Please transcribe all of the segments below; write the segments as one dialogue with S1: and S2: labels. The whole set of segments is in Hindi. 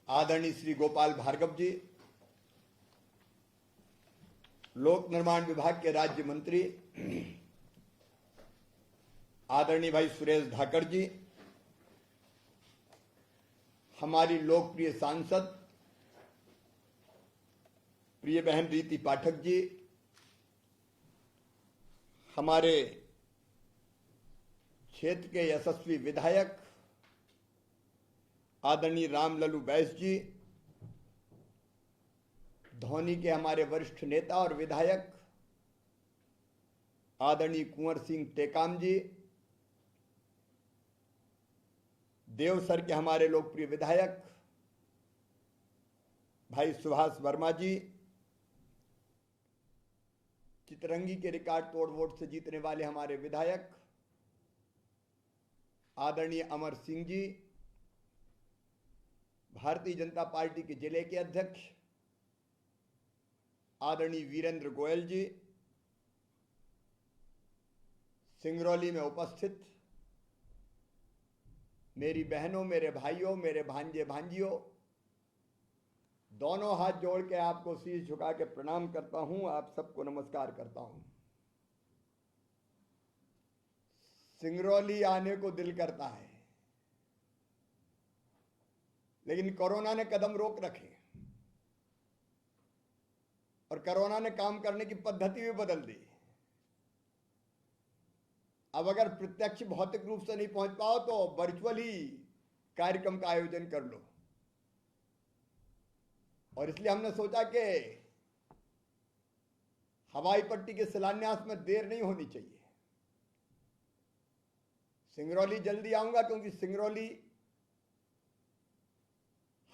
S1: आदरणीय श्री गोपाल भार्गव जी, लोक निर्माण विभाग के राज्य मंत्री आदरणीय भाई सुरेश धाकड़ जी, हमारी लोकप्रिय सांसद प्रिय बहन रीति पाठक जी, हमारे क्षेत्र के यशस्वी विधायक आदरणीय रामलल्लू बैस जी, धौनी के हमारे वरिष्ठ नेता और विधायक आदरणीय कुंवर सिंह टेकाम जी, देवसर के हमारे लोकप्रिय विधायक भाई सुभाष वर्मा जी, चितरंगी के रिकॉर्ड तोड़ वोट से जीतने वाले हमारे विधायक आदरणीय अमर सिंह जी, भारतीय जनता पार्टी के जिले के अध्यक्ष आदरणीय वीरेंद्र गोयल जी, सिंगरौली में उपस्थित मेरी बहनों, मेरे भाइयों, मेरे भांजे भांजियों, दोनों हाथ जोड़ के आपको शीश झुका के प्रणाम करता हूं। आप सबको नमस्कार करता हूं। सिंगरौली आने को दिल करता है, लेकिन कोरोना ने कदम रोक रखे और कोरोना ने काम करने की पद्धति भी बदल दी। अब अगर प्रत्यक्ष भौतिक रूप से नहीं पहुंच पाओ तो वर्चुअल ही कार्यक्रम का आयोजन कर लो। और इसलिए हमने सोचा कि हवाई पट्टी के शिलान्यास में देर नहीं होनी चाहिए। सिंगरौली जल्दी आऊंगा, क्योंकि सिंगरौली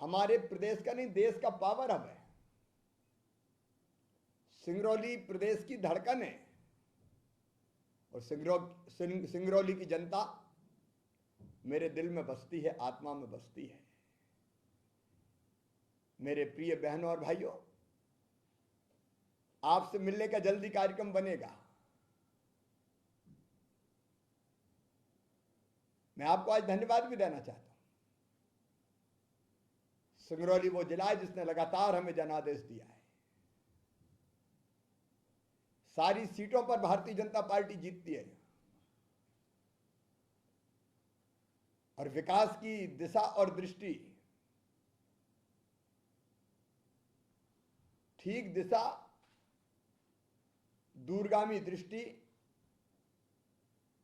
S1: हमारे प्रदेश का नहीं, देश का पावर हब है। सिंगरौली प्रदेश की धड़कन है और सिंगरौली की जनता मेरे दिल में बसती है, आत्मा में बसती है। मेरे प्रिय बहनों और भाइयों, आपसे मिलने का जल्दी कार्यक्रम बनेगा। मैं आपको आज धन्यवाद भी देना चाहता हूं। सिंगरौली वो जिला है जिसने लगातार हमें जनादेश दिया है। सारी सीटों पर भारतीय जनता पार्टी जीतती है और विकास की दिशा और दृष्टि, ठीक दिशा, दूरगामी दृष्टि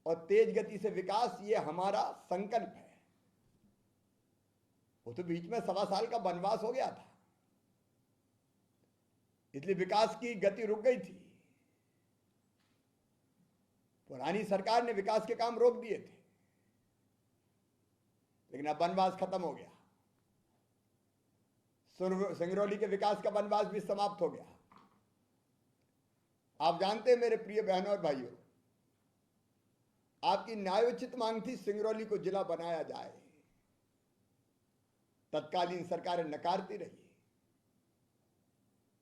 S1: और तेज गति से विकास, ये हमारा संकल्प है। वो तो बीच में 1.25 साल का वनवास हो गया था, इसलिए विकास की गति रुक गई थी। पुरानी सरकार ने विकास के काम रोक दिए थे, लेकिन अब वनवास खत्म हो गया। सिंगरौली के विकास का वनवास भी समाप्त हो गया। आप जानते हैं मेरे प्रिय बहनों और भाइयों, आपकी न्यायोचित मांग थी सिंगरौली को जिला बनाया जाए। तत्कालीन सरकारें नकारती रही,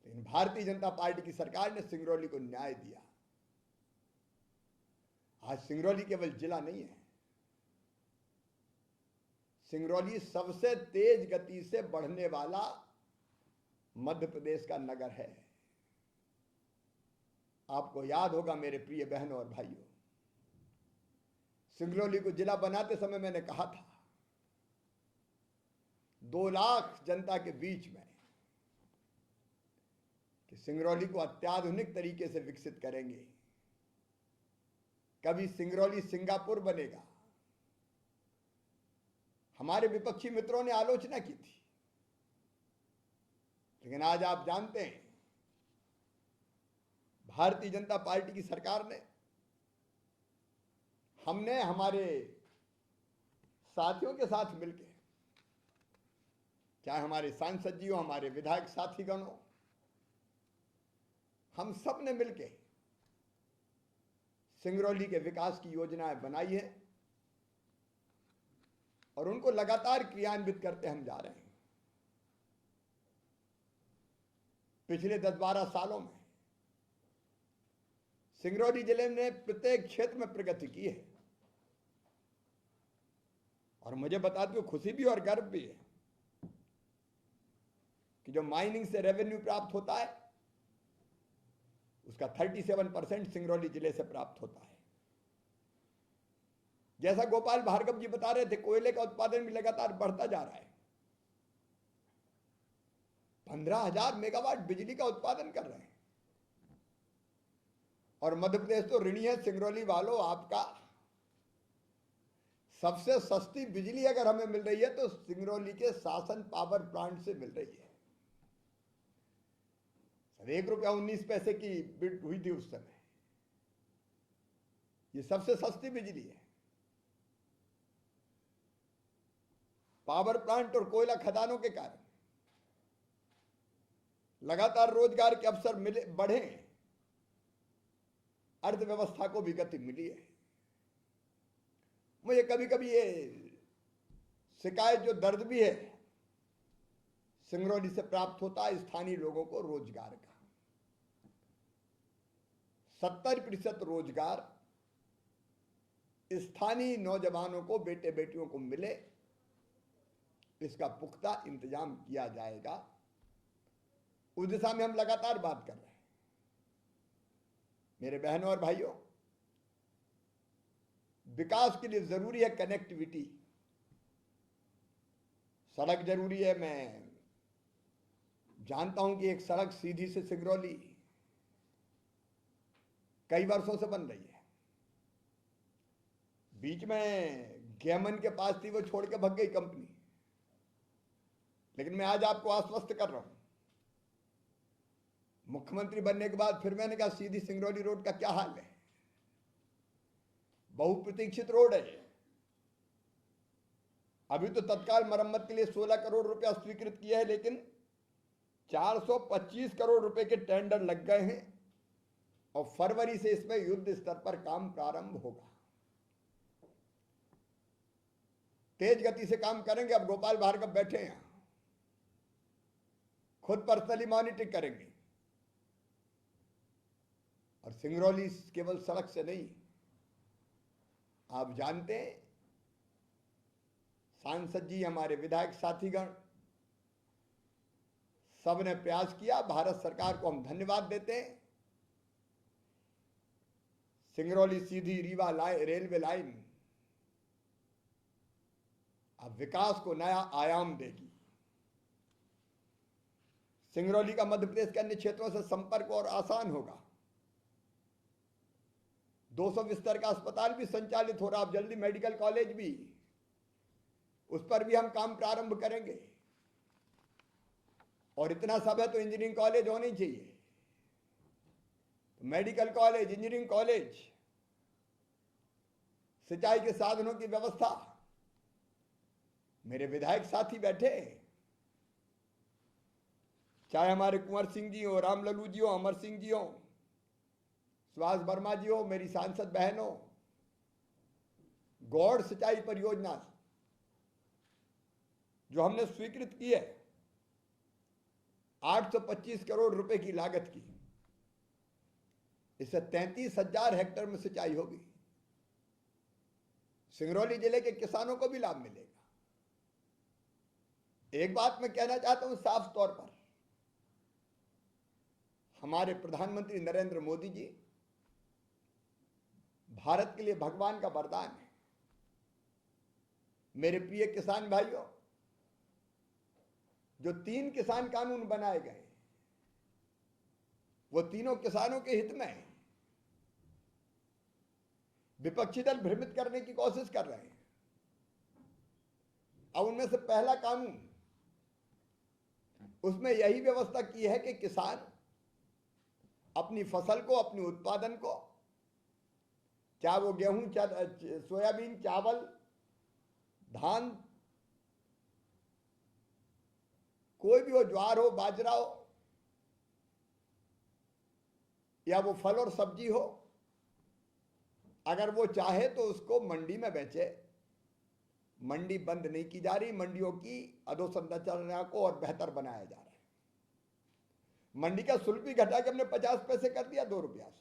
S1: लेकिन भारतीय जनता पार्टी की सरकार ने सिंगरौली को न्याय दिया। आज सिंगरौली केवल जिला नहीं है, सिंगरौली सबसे तेज गति से बढ़ने वाला मध्य प्रदेश का नगर है। आपको याद होगा मेरे प्रिय बहनों और भाइयों, सिंगरौली को जिला बनाते समय मैंने कहा था 2 लाख जनता के बीच में कि सिंगरौली को अत्याधुनिक तरीके से विकसित करेंगे। कभी सिंगरौली सिंगापुर बनेगा। हमारे विपक्षी मित्रों ने आलोचना की थी, लेकिन आज आप जानते हैं भारतीय जनता पार्टी की सरकार ने, हमने हमारे साथियों के साथ मिलकर, चाहे हमारे सांसद जी हो, हमारे विधायक साथीगण हो, हम सब ने मिलकर सिंगरौली के विकास की योजनाएं बनाई है और उनको लगातार क्रियान्वित करते हम जा रहे हैं। पिछले 10-12 सालों में सिंगरौली जिले ने प्रत्येक क्षेत्र में प्रगति की है और मुझे बताते हुए खुशी भी और गर्व भी है कि जो माइनिंग से रेवेन्यू प्राप्त होता है उसका 37% सिंगरौली जिले से प्राप्त होता है। जैसा गोपाल भार्गव जी बता रहे थे, कोयले का उत्पादन भी लगातार बढ़ता जा रहा है। 15,000 मेगावाट बिजली का उत्पादन कर रहे हैं। और मध्य प्रदेश तो ऋणी है सिंगरौली वालों, आपका सबसे सस्ती बिजली अगर हमें मिल रही है तो सिंगरौली के शासन पावर प्लांट से मिल रही है। ₹1.19 की बिड हुई थी उस समय। ये सबसे सस्ती बिजली है। पावर प्लांट और कोयला खदानों के कारण लगातार रोजगार के अवसर मिले, बढ़े, अर्थव्यवस्था को भी गति मिली है। मुझे कभी कभी ये शिकायत जो दर्द भी है सिंगरौली से प्राप्त होता है स्थानीय लोगों को रोजगार का। 70% रोजगार स्थानीय नौजवानों को, बेटे बेटियों को मिले, इसका पुख्ता इंतजाम किया जाएगा। उस दिशा में हम लगातार बात कर रहे हैं। मेरे बहनों और भाइयों, विकास के लिए जरूरी है कनेक्टिविटी। सड़क जरूरी है। मैं जानता हूं कि एक सड़क सीधी से सिंगरौली कई वर्षों से बन रही है। बीच में गेमन के पास थी, वो छोड़ के भाग गई कंपनी। लेकिन मैं आज आपको आश्वस्त कर रहा हूं, मुख्यमंत्री बनने के बाद फिर मैंने कहा सीधी सिंगरौली रोड का क्या हाल है। बहुप्रतीक्षित रोड है। अभी तो तत्काल मरम्मत के लिए 16 करोड़ रुपया स्वीकृत किया है, लेकिन 425 करोड़ रुपए के टेंडर लग गए हैं और फरवरी से इसमें युद्ध स्तर पर काम प्रारंभ होगा। तेज गति से काम करेंगे। अब गोपाल भार्गव बैठे हैं, खुद पर्सनली मॉनिटरिंग करेंगे। और सिंगरौली केवल सड़क से नहीं, आप जानते हैं सांसद जी, हमारे विधायक साथीगण, सबने प्रयास किया। भारत सरकार को हम धन्यवाद देते हैं। सिंगरौली सीधी रीवा रेलवे लाइन अब विकास को नया आयाम देगी। सिंगरौली का मध्य प्रदेश के अन्य क्षेत्रों से संपर्क और आसान होगा। 200 बिस्तर का अस्पताल भी संचालित हो रहा। अब जल्दी मेडिकल कॉलेज भी, उस पर भी हम काम प्रारंभ करेंगे। और इतना सब है तो इंजीनियरिंग कॉलेज होने चाहिए। तो मेडिकल कॉलेज, इंजीनियरिंग कॉलेज, सिंचाई के साधनों की व्यवस्था। मेरे विधायक साथी बैठे, चाहे हमारे कुंवर सिंह जी हो, रामलल्लू जी हो, अमर सिंह जी हो, सुभाष वर्मा जी हो, मेरी सांसद बहनों, गौड़ सिंचाई परियोजना जो हमने स्वीकृत की है 825 करोड़ रुपए की लागत की, इससे 33,000 हेक्टेयर में सिंचाई होगी। सिंगरौली जिले के किसानों को भी लाभ मिलेगा। एक बात मैं कहना चाहता हूं साफ तौर पर, हमारे प्रधानमंत्री नरेंद्र मोदी जी भारत के लिए भगवान का वरदान है। मेरे प्रिय किसान भाइयों, जो 3 किसान कानून बनाए गए वो तीनों किसानों के हित में है। विपक्षी दल भ्रमित करने की कोशिश कर रहे हैं। अब उनमें से पहला कानून, उसमें यही व्यवस्था की है कि किसान अपनी फसल को, अपने उत्पादन को, चाहे वो गेहूं, सोयाबीन, चावल, धान, कोई भी हो, ज्वार हो, बाजरा हो, या वो फल और सब्जी हो, अगर वो चाहे तो उसको मंडी में बेचे। मंडी बंद नहीं की जा रही। मंडियों की अधोसंरचना को और बेहतर बनाया जा रहा है। मंडी का शुल्क भी घटा के हमने 50 पैसे कर दिया, 2 रुपया से।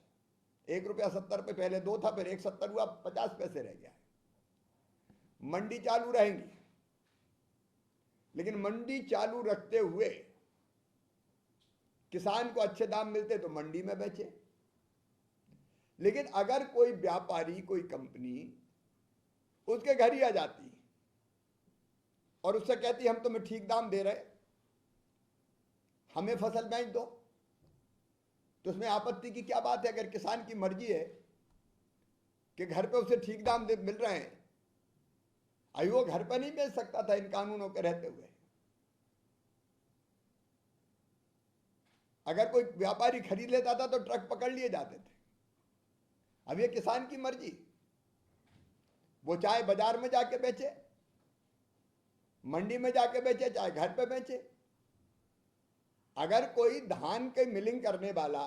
S1: ₹1.70 पहले 2 था, फिर 1.70 हुआ, 50 पैसे रह गया। मंडी चालू रहेंगी, लेकिन मंडी चालू रखते हुए किसान को अच्छे दाम मिलते तो मंडी में बेचे। लेकिन अगर कोई व्यापारी, कोई कंपनी उसके घर ही आ जाती और उससे कहती हम तुम्हें ठीक दाम दे रहे, हमें फसल बेच दो, तो उसमें आपत्ति की क्या बात है? अगर किसान की मर्जी है कि घर पे उसे ठीक दाम मिल रहे हैं, अभी वो घर पर नहीं बेच सकता था इन कानूनों के रहते हुए। अगर कोई व्यापारी खरीद लेता था तो ट्रक पकड़ लिए जाते थे। अब ये किसान की मर्जी, वो चाहे बाजार में जाके बेचे, मंडी में जाके बेचे, चाहे घर पे बेचे। अगर कोई धान के मिलिंग करने वाला,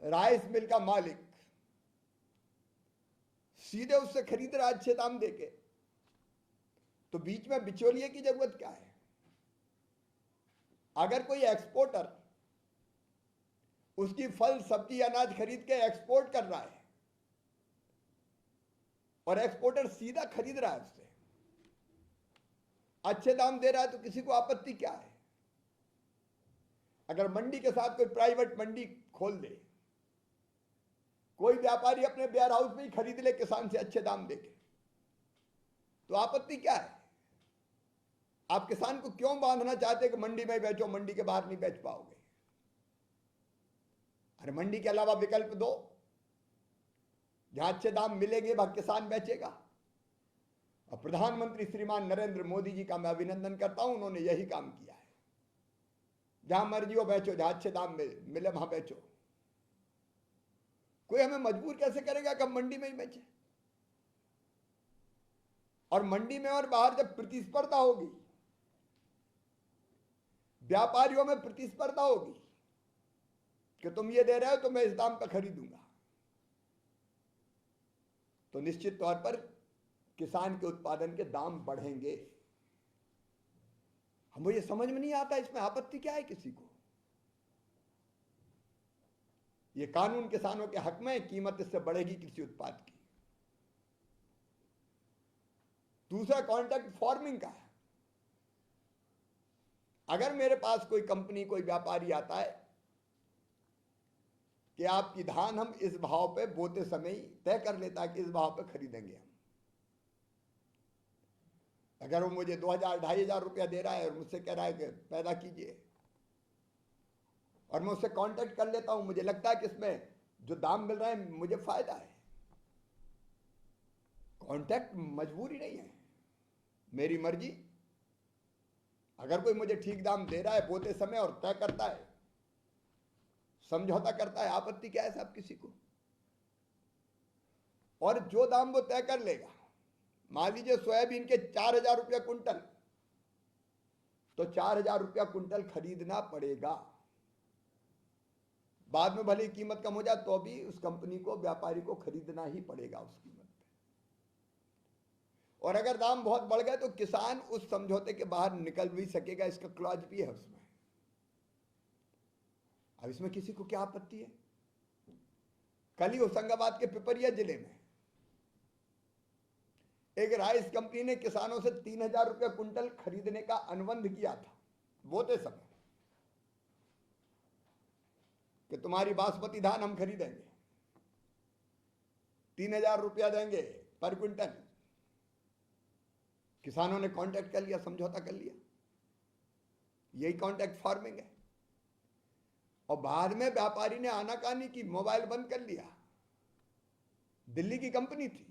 S1: राइस मिल का मालिक सीधे उससे खरीद रहा अच्छे दाम देके, तो बीच में बिचौलिए की जरूरत क्या है? अगर कोई एक्सपोर्टर उसकी फल, सब्जी, अनाज खरीद के एक्सपोर्ट कर रहा है और एक्सपोर्टर सीधा खरीद रहा है उससे, अच्छे दाम दे रहा है, तो किसी को आपत्ति क्या है? अगर मंडी के साथ कोई प्राइवेट मंडी खोल दे, कोई व्यापारी अपने वेयर हाउस में ही खरीद ले किसान से अच्छे दाम देके, तो आपत्ति क्या है? आप किसान को क्यों बांधना चाहते कि मंडी में बेचो, मंडी के बाहर नहीं बेच पाओगे? अरे मंडी के अलावा विकल्प दो, जहां अच्छे दाम मिलेंगे वहां किसान बेचेगा। और प्रधानमंत्री श्रीमान नरेंद्र मोदी जी का मैं अभिनंदन करता हूं, उन्होंने यही काम किया है। जहां मर्जी हो बेचो, जहां अच्छे दाम मिले वहां बेचो। कोई हमें मजबूर कैसे करेगा कि हम मंडी में ही बेचें? और मंडी में और बाहर जब प्रतिस्पर्धा होगी, व्यापारियों में प्रतिस्पर्धा होगी कि तुम ये दे रहे हो तो मैं इस दाम पर खरीदूंगा, तो निश्चित तौर पर किसान के उत्पादन के दाम बढ़ेंगे। हमको ये समझ में नहीं आता इसमें आपत्ति क्या है किसी को? ये कानून किसानों के हक में, कीमत इससे बढ़ेगी किसी उत्पाद की। दूसरा कॉन्ट्रैक्ट फार्मिंग का है। अगर मेरे पास कोई कंपनी, कोई व्यापारी आता है कि आपकी धान हम इस भाव पे बोते समय ही तय कर लेता है कि इस भाव पे खरीदेंगे हम, अगर वो मुझे 2000, 2500 रुपया दे रहा है और मुझसे कह रहा है कि पैदा कीजिए, और मैं उससे कांटेक्ट कर लेता हूं, मुझे लगता है कि इसमें जो दाम मिल रहा है मुझे फायदा है। कांटेक्ट मजबूरी नहीं है, मेरी मर्जी। अगर कोई मुझे ठीक दाम दे रहा है बोते समय और तय करता है, समझौता करता है, आपत्ति क्या है साहब किसी को? और जो दाम वो तय कर लेगा, मान लीजिए सोयाबीन के 4000 रुपया कुंटल, तो 4000 रुपया कुंटल खरीदना पड़ेगा। बाद में भले कीमत कम हो जाए तो भी उस कंपनी को, व्यापारी को खरीदना ही पड़ेगा उस कीमत पे। और अगर दाम बहुत बढ़ गए तो किसान उस समझौते के बाहर निकल भी सकेगा, इसका क्लॉज भी है उसमें। अब इसमें किसी को क्या आपत्ति है? कल ही होशंगाबाद के पिपरिया जिले में एक राइस कंपनी ने किसानों से 3000 रुपया कुंटल खरीदने का अनुबंध किया था बोते समय, कि तुम्हारी बासमती धान हम खरीदेंगे, 3000 रुपया देंगे पर क्विंटल। किसानों ने कांटेक्ट कर लिया, समझौता कर लिया। यही कांटेक्ट फार्मिंग है। और बाद में व्यापारी ने आनाकानी की, मोबाइल बंद कर लिया। दिल्ली की कंपनी थी।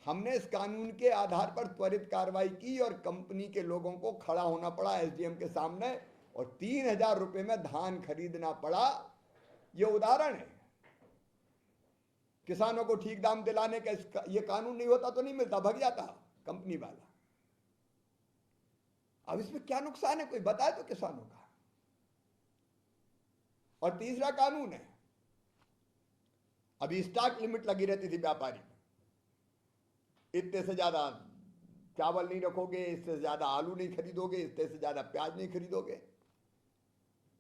S1: हमने इस कानून के आधार पर त्वरित कार्रवाई की और कंपनी के लोगों को खड़ा होना पड़ा एसडीएम के सामने, और 3000 रुपए में धान खरीदना पड़ा। यह उदाहरण है। किसानों को ठीक दाम दिलाने का यह कानून नहीं होता तो नहीं मिलता, भाग जाता कंपनी वाला। अब इसमें क्या नुकसान है, कोई बताए तो किसानों का। और तीसरा कानून है, अभी स्टॉक लिमिट लगी रहती थी व्यापारी में, इतने से ज्यादा चावल नहीं रखोगे, इससे ज्यादा आलू नहीं खरीदोगे, इससे से ज्यादा प्याज नहीं खरीदोगे।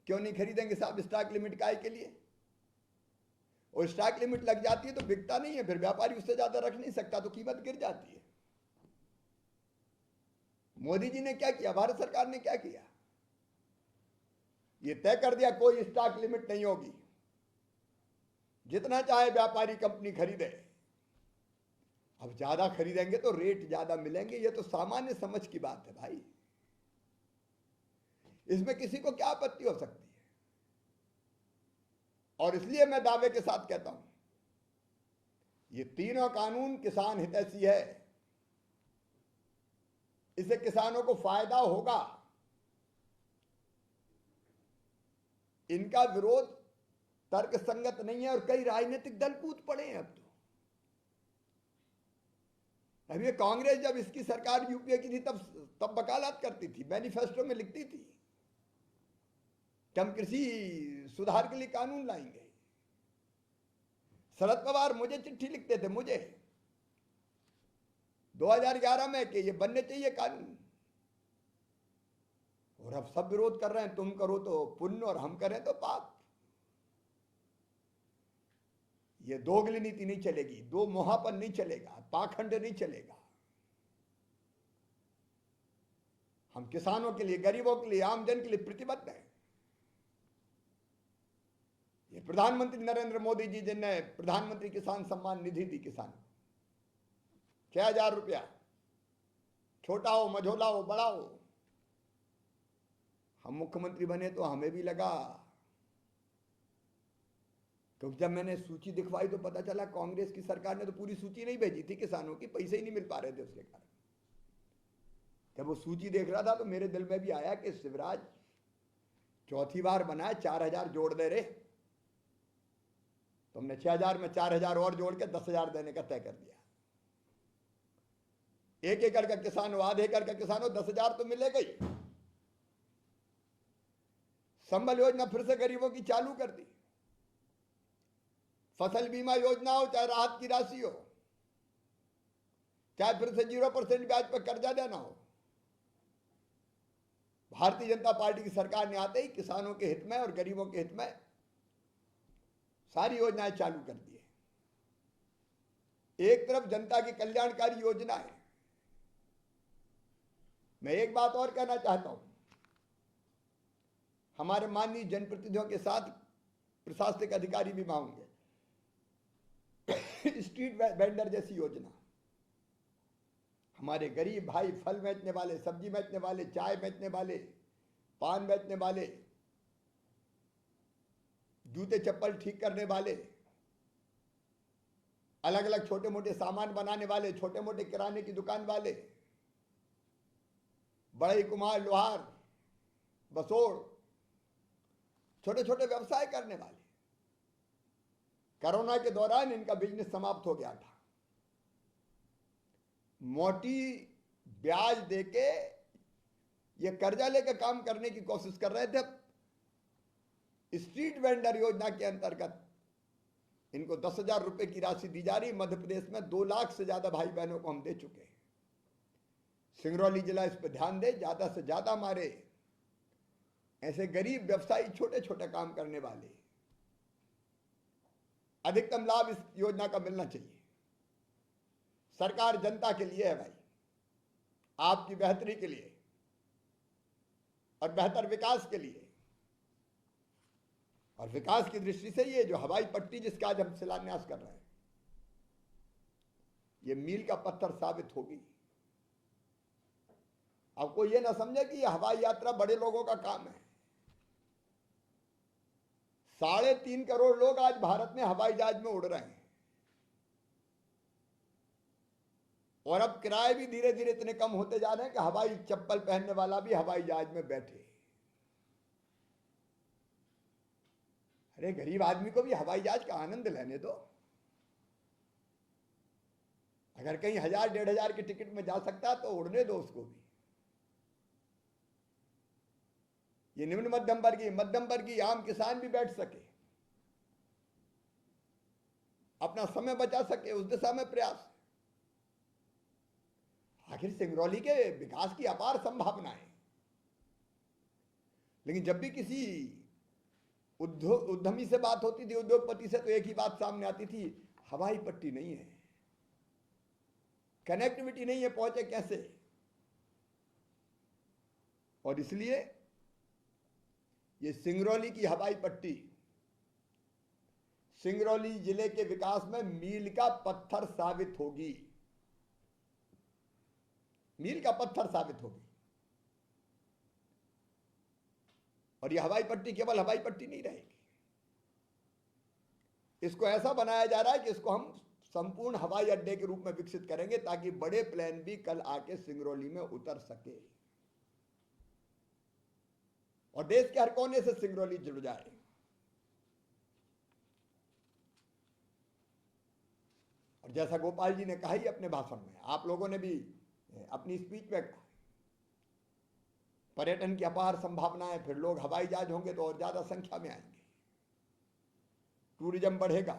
S1: क्यों नहीं खरीदेंगे साहब? स्टॉक लिमिट काय के लिए? और स्टॉक लिमिट लग जाती है तो बिकता नहीं है, फिर व्यापारी उससे ज्यादा रख नहीं सकता, तो कीमत गिर जाती है। मोदी जी ने क्या किया, भारत सरकार ने क्या किया? ये तय कर दिया कोई स्टॉक लिमिट नहीं होगी, जितना चाहे व्यापारी कंपनी खरीदे। अब ज्यादा खरीदेंगे तो रेट ज्यादा मिलेंगे, ये तो सामान्य समझ की बात है भाई, इसमें किसी को क्या आपत्ति हो सकती है। और इसलिए मैं दावे के साथ कहता हूं ये तीनों कानून किसान हितैषी है, इससे किसानों को फायदा होगा। इनका विरोध तर्कसंगत नहीं है और कई राजनीतिक दल कूद पड़े हैं। अब तो अब ये कांग्रेस जब इसकी सरकार यूपीए की थी तब वकालत करती थी, मैनिफेस्टो में लिखती थी कि हम कृषि सुधार के लिए कानून लाएंगे। शरद पवार मुझे चिट्ठी लिखते थे, मुझे 2011 में कि ये बनने चाहिए कानून, और अब सब विरोध कर रहे हैं। तुम करो तो पुण्य और हम करें तो पाप। ये दोगली नीति नहीं चलेगी, दो मोहापन नहीं चलेगा, पाखंड नहीं चलेगा। हम किसानों के लिए, गरीबों के लिए, आम जन के लिए प्रतिबद्ध हैं। ये प्रधानमंत्री नरेंद्र मोदी जी जिनने प्रधानमंत्री किसान सम्मान निधि दी किसान 6,000 रुपया, छोटा हो, मझोला हो, बड़ा हो। हम मुख्यमंत्री बने तो हमें भी लगा, क्योंकि जब मैंने सूची दिखवाई तो पता चला कांग्रेस की सरकार ने तो पूरी सूची नहीं भेजी थी किसानों की, पैसे ही नहीं मिल पा रहे थे उसके कारण। जब वो सूची देख रहा था तो मेरे दिल में भी आया कि शिवराज चौथी बार बनाए, 4,000 जोड़ दे रे। तुमने 6,000 में 4,000 और जोड़ के 10,000 देने का तय कर दिया। 1 एकड़ का किसान हो, आधे एकड़ का किसान हो, 10,000 तो मिलेगा ही। संबल योजना फिर से गरीबों की चालू कर दी। फसल बीमा योजना हो, चाहे राहत की राशि हो, चाहे फिर से 0% ब्याज पर कर्जा देना हो, भारतीय जनता पार्टी की सरकार ने आते ही किसानों के हित में और गरीबों के हित में सारी योजनाएं चालू कर दी है। एक तरफ जनता की कल्याणकारी योजना है। मैं एक बात और कहना चाहता हूं, हमारे माननीय जनप्रतिनिधियों के साथ प्रशासनिक अधिकारी भी मांगेंगे स्ट्रीट वेंडर जैसी योजना। हमारे गरीब भाई, फल बेचने वाले, सब्जी बेचने वाले, चाय बेचने वाले, पान बेचने वाले, जूते चप्पल ठीक करने वाले, अलग अलग छोटे मोटे सामान बनाने वाले, छोटे मोटे किराने की दुकान वाले, बड़े कुम्हार, लोहार, बसोड़, छोटे छोटे व्यवसाय करने वाले। कोरोना के दौरान इनका बिजनेस समाप्त हो गया था। मोटी ब्याज देके ये कर्जा लेकर काम करने की कोशिश कर रहे थे। स्ट्रीट वेंडर योजना के अंतर्गत इनको 10,000 रुपए की राशि दी जा रही। मध्य प्रदेश में 2 लाख से ज्यादा भाई बहनों को हम दे चुके हैं। सिंगरौली जिला इस पर ध्यान दे, ज्यादा से ज्यादा हमारे ऐसे गरीब व्यवसायी, छोटे छोटे काम करने वाले, अधिकतम लाभ इस योजना का मिलना चाहिए। सरकार जनता के लिए है भाई, आपकी बेहतरी के लिए और बेहतर विकास के लिए। और विकास की दृष्टि से ये जो हवाई पट्टी जिसका आज हम शिलान्यास कर रहे हैं, ये मील का पत्थर साबित होगी। अब कोई ये ना समझे कि ये हवाई यात्रा बड़े लोगों का काम है। 3.5 करोड़ लोग आज भारत में हवाई जहाज में उड़ रहे हैं, और अब किराए भी धीरे धीरे इतने कम होते जा रहे हैं कि हवाई चप्पल पहनने वाला भी हवाई जहाज में बैठे। अरे गरीब आदमी को भी हवाई जहाज का आनंद लेने दो। अगर कहीं 1,000-1,500 की टिकट में जा सकता है तो उड़ने दो उसको भी। ये निम्न मध्यम वर्गीय आम किसान भी बैठ सके, अपना समय बचा सके, उस दिशा में प्रयास। आखिर सिंगरौली के विकास की अपार संभावनाएं, लेकिन जब भी किसी उद्यमी से बात होती थी, उद्योगपति से, तो एक ही बात सामने आती थी, हवाई पट्टी नहीं है, कनेक्टिविटी नहीं है, पहुंचे कैसे। और इसलिए ये सिंगरौली की हवाई पट्टी सिंगरौली जिले के विकास में मील का पत्थर साबित होगी, मील का पत्थर साबित होगी। और ये हवाई पट्टी केवल हवाई पट्टी नहीं रहेगी, इसको ऐसा बनाया जा रहा है कि इसको हम संपूर्ण हवाई अड्डे के रूप में विकसित करेंगे ताकि बड़े प्लेन भी कल आके सिंगरौली में उतर सके और देश के हर कोने से सिंगरौली जुड़ जाए। और जैसा गोपाल जी ने कहा ही अपने भाषण में, आप लोगों ने भी अपनी स्पीच में कहा, पर्यटन की अपार संभावनाएं, फिर लोग हवाई जहाज होंगे तो और ज्यादा संख्या में आएंगे, टूरिज्म बढ़ेगा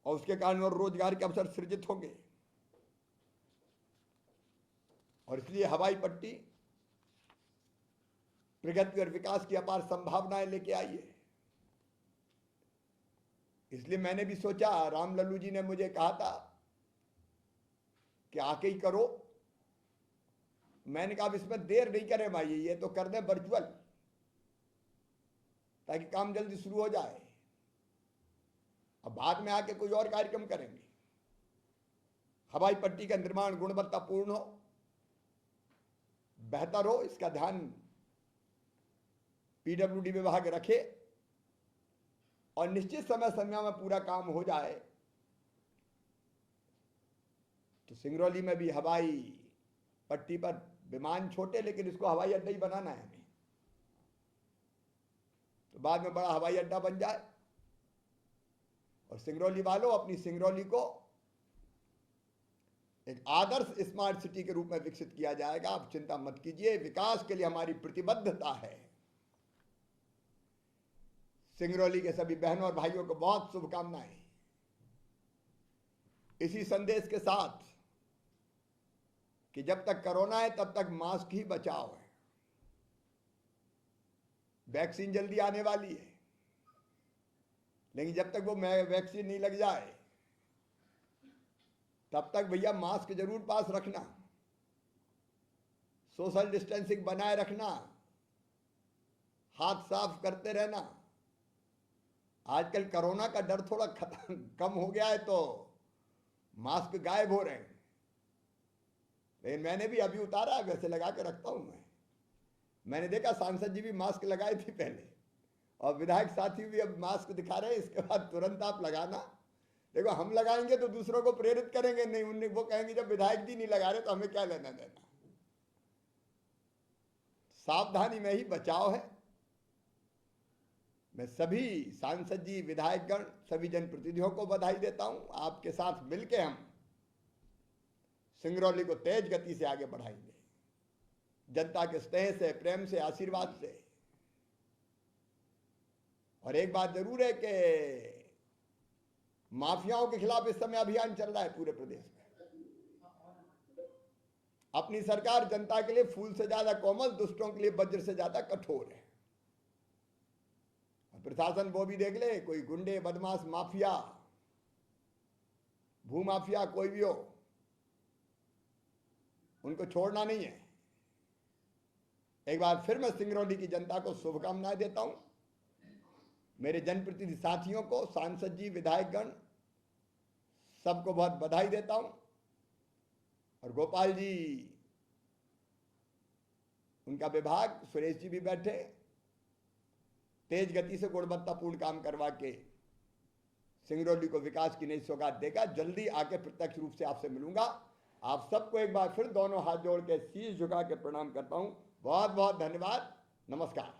S1: और उसके कारण और रोजगार के अवसर सृजित होंगे। और इसलिए हवाई पट्टी प्रगति और विकास की अपार संभावनाएं लेके आई है। इसलिए मैंने भी सोचा, राम लल्लू जी ने मुझे कहा था कि आके ही करो। मैंने कहा अब इसमें देर नहीं करें भाई, ये तो कर दें वर्चुअल ताकि काम जल्दी शुरू हो जाए। अब बाद में आके कोई और कार्यक्रम करेंगे। हवाई पट्टी का निर्माण गुणवत्तापूर्ण हो, बेहतर हो, इसका ध्यान पीडब्ल्यूडी विभाग रखे और निश्चित समय सीमा में पूरा काम हो जाए तो सिंगरौली में भी हवाई पट्टी पर विमान छोटे, लेकिन इसको हवाई अड्डा ही बनाना है हमें, तो बाद में बड़ा हवाई अड्डा बन जाए और सिंगरौली वालों अपनी सिंगरौली को एक आदर्श स्मार्ट सिटी के रूप में विकसित किया जाएगा। आप चिंता मत कीजिए, विकास के लिए हमारी प्रतिबद्धता है। सिंगरौली के सभी बहनों और भाइयों को बहुत शुभकामनाएं। इसी संदेश के साथ कि जब तक कोरोना है तब तक मास्क ही बचाव है। वैक्सीन जल्दी आने वाली है, लेकिन जब तक वो वैक्सीन नहीं लग जाए तब तक भैया मास्क जरूर पास रखना, सोशल डिस्टेंसिंग बनाए रखना, हाथ साफ करते रहना। आजकल कोरोना का डर थोड़ा कम हो गया है तो मास्क गायब हो रहे हैं, लेकिन मैंने भी अभी उतारा है, वैसे लगा के रखता हूं मैंने देखा सांसद जी भी मास्क लगाए थे पहले और विधायक साथी भी अब मास्क दिखा रहे हैं, इसके बाद तुरंत आप लगाना। देखो हम लगाएंगे तो दूसरों को प्रेरित करेंगे, नहीं उन्हें वो कहेंगे जब विधायक जी नहीं लगा रहे तो हमें क्या लेना देना। सावधानी में ही बचाव है। मैं सभी सांसद जी, विधायकगण, सभी जनप्रतिनिधियों को बधाई देता हूं। आपके साथ मिलकर हम सिंगरौली को तेज गति से आगे बढ़ाएंगे, जनता के स्नेह से, प्रेम से, आशीर्वाद से। और एक बात जरूर है कि माफियाओं के खिलाफ इस समय अभियान चल रहा है पूरे प्रदेश में। अपनी सरकार जनता के लिए फूल से ज्यादा कोमल, दुष्टों के लिए वज्र से ज्यादा कठोर है। प्रशासन वो भी देख ले, कोई गुंडे, बदमाश, माफिया, भूमाफिया कोई भी हो, उनको छोड़ना नहीं है। एक बार फिर मैं सिंगरौली की जनता को शुभकामनाएं देता हूं। मेरे जनप्रतिनिधि साथियों को, सांसद जी, विधायकगण, सबको बहुत बधाई देता हूं। और गोपाल जी, उनका विभाग, सुरेश जी भी बैठे, तेज गति से गुणवत्तापूर्ण काम करवा के सिंगरौली को विकास की नई सौगात देगा। जल्दी आके प्रत्यक्ष रूप से आपसे मिलूंगा। आप सबको एक बार फिर दोनों हाथ जोड़ के शीश झुका के प्रणाम करता हूं। बहुत बहुत धन्यवाद। नमस्कार।